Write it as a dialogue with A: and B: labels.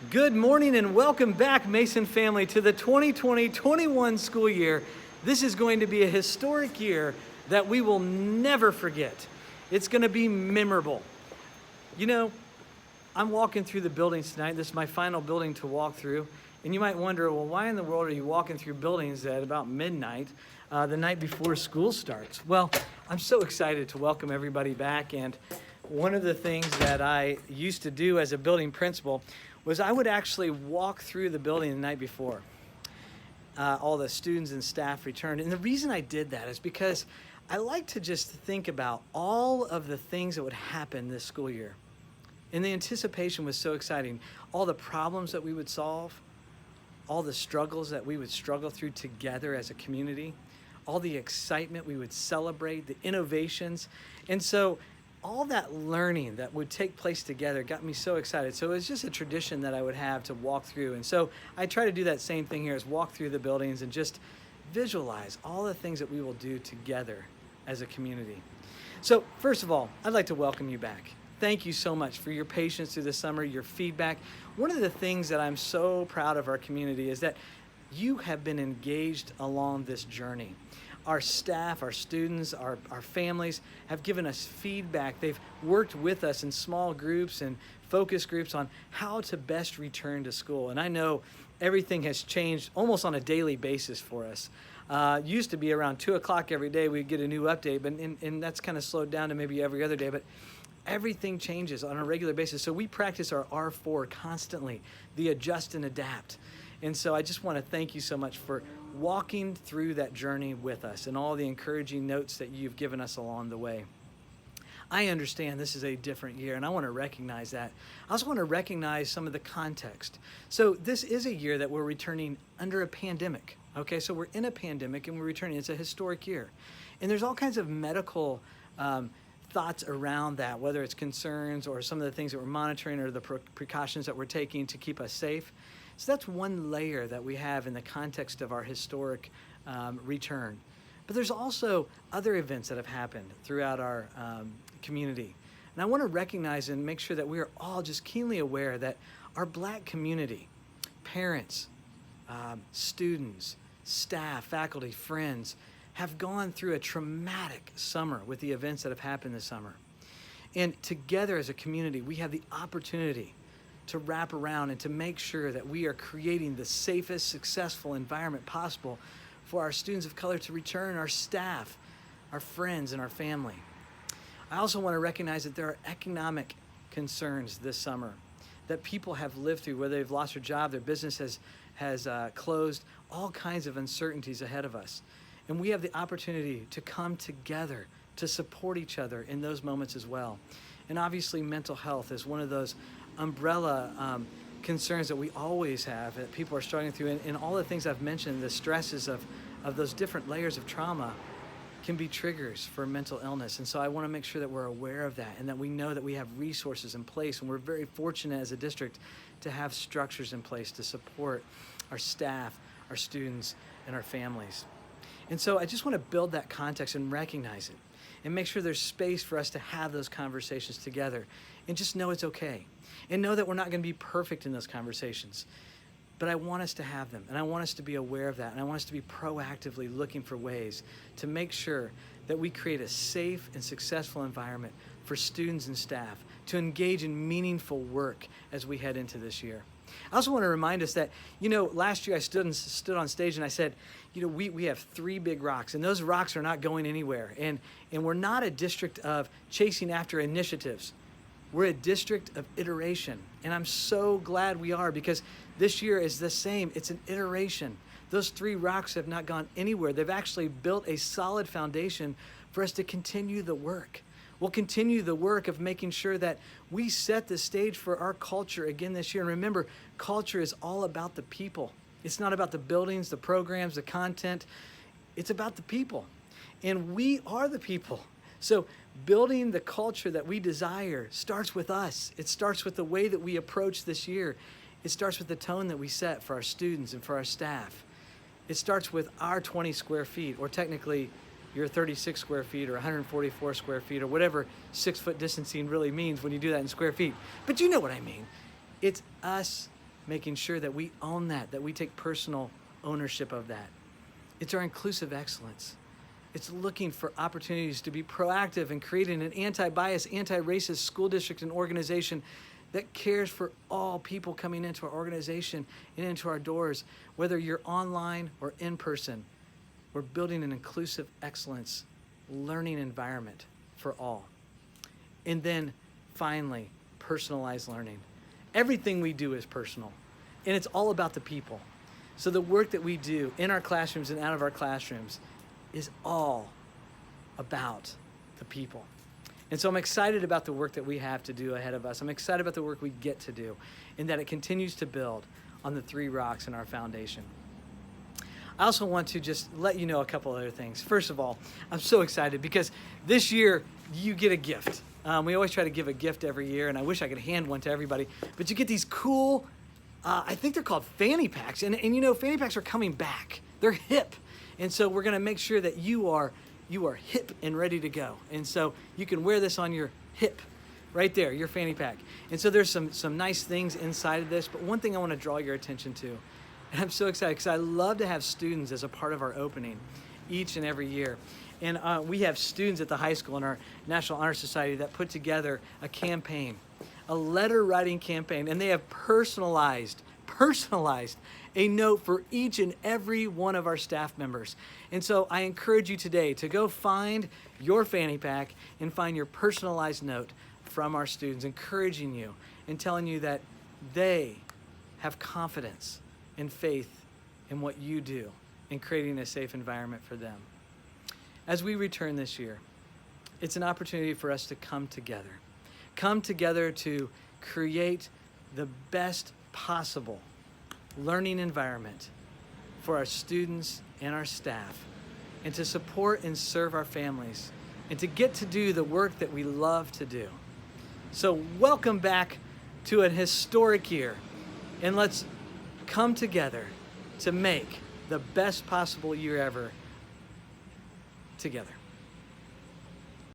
A: Good morning and welcome back, Mason family, to the 2020-21 school year. This is going to be a historic year that we will never forget. It's going to be memorable. You know, I'm walking through the buildings tonight. This is my final building to walk through. And you might wonder, well, why in the world are you walking through buildings at about midnight, the night before school starts? Well, I'm so excited to welcome everybody back. And one of the things that I used to do as a building principal was I would actually walk through the building the night before all the students and staff returned. And the reason I did that is because I like to just think about all of the things that would happen this school year. And the anticipation was so exciting. All the problems that we would solve, all the struggles that we would struggle through together as a community, all the excitement we would celebrate, the innovations. And so all that learning that would take place together got me so excited. So it was just a tradition that I would have to walk through. And so I try to do that same thing here, is walk through the buildings and just visualize all the things that we will do together as a community. So first of all, I'd like to welcome you back. Thank you so much for your patience through the summer, your feedback. One of the things that I'm so proud of our community is that you have been engaged along this journey. Our staff, our students, our families have given us feedback. They've worked with us in small groups and focus groups on how to best return to school. And I know everything has changed almost on a daily basis for us. Used to be around 2 o'clock every day we'd get a new update, but and that's kind of slowed down to maybe every other day. But everything changes on a regular basis. So we practice our R4 constantly, the adjust and adapt. And so I just want to thank you so much for walking through that journey with us and all the encouraging notes that you've given us along the way. I understand this is a different year, and I want to recognize that. I also want to recognize some of the context. So this is a year that we're returning under a pandemic. Okay, so we're in a pandemic and we're returning. It's a historic year. And there's all kinds of medical thoughts around that, whether it's concerns or some of the things that we're monitoring or the precautions that we're taking to keep us safe. So that's one layer that we have in the context of our historic return. But there's also other events that have happened throughout our community. And I want to recognize and make sure that we are all just keenly aware that our Black community, parents, students, staff, faculty, friends, have gone through a traumatic summer with the events that have happened this summer. And together as a community, we have the opportunity to wrap around and to make sure that we are creating the safest, successful environment possible for our students of color to return, our staff, our friends, and our family. I also want to recognize that there are economic concerns this summer that people have lived through, whether they've lost their job, their business has closed, all kinds of uncertainties ahead of us. And we have the opportunity to come together to support each other in those moments as well. And obviously mental health is one of those umbrella concerns that we always have, that people are struggling through. And all the things I've mentioned, the stresses of those different layers of trauma can be triggers for mental illness. And so I want to make sure that we're aware of that and that we know that we have resources in place. And we're very fortunate as a district to have structures in place to support our staff, our students, and our families. And so I just want to build that context and recognize it and make sure there's space for us to have those conversations together and just know it's okay. And know that we're not going to be perfect in those conversations. But I want us to have them, and I want us to be aware of that, and I want us to be proactively looking for ways to make sure that we create a safe and successful environment for students and staff to engage in meaningful work as we head into this year. I also want to remind us that, last year I stood on stage and I said, we have 3 big rocks, and those rocks are not going anywhere. And we're not a district of chasing after initiatives. We're a district of iteration. And I'm so glad we are, because this year is the same. It's an iteration. Those 3 rocks have not gone anywhere. They've actually built a solid foundation for us to continue the work. We'll continue the work of making sure that we set the stage for our culture again this year. And remember, culture is all about the people. It's not about the buildings, the programs, the content. It's about the people. And we are the people. So building the culture that we desire starts with us. It starts with the way that we approach this year. It starts with the tone that we set for our students and for our staff. It starts with our 20 square feet, or technically your 36 square feet or 144 square feet or whatever 6-foot distancing really means when you do that in square feet. But you know what I mean. It's us making sure that we own that we take personal ownership of that. It's our inclusive excellence. It's looking for opportunities to be proactive and creating an anti-bias, anti-racist school district and organization that cares for all people coming into our organization and into our doors, whether you're online or in person. We're building an inclusive excellence learning environment for all. And then finally, personalized learning. Everything we do is personal, and it's all about the people. So the work that we do in our classrooms and out of our classrooms is all about the people. And so I'm excited about the work that we have to do ahead of us. I'm excited about the work we get to do, and that it continues to build on the 3 rocks in our foundation. I also want to just let you know a couple other things. First of all, I'm so excited because this year you get a gift. We always try to give a gift every year, and I wish I could hand one to everybody, but you get these cool, I think they're called fanny packs. And you know, fanny packs are coming back. They're hip. And so we're gonna make sure that you are hip and ready to go. And so you can wear this on your hip, right there, your fanny pack. And so there's some nice things inside of this, but one thing I wanna draw your attention to, and I'm so excited because I love to have students as a part of our opening each and every year. And we have students at the high school in our National Honor Society that put together a campaign, a letter writing campaign, and they have personalized a note for each and every one of our staff members. And so I encourage you today to go find your fanny pack and find your personalized note from our students, encouraging you and telling you that they have confidence and faith in what you do in creating a safe environment for them. As we return this year, it's an opportunity for us to come together to create the best possible learning environment for our students and our staff, and to support and serve our families, and to get to do the work that we love to do. So welcome back to an historic year, and let's come together to make the best possible year ever together.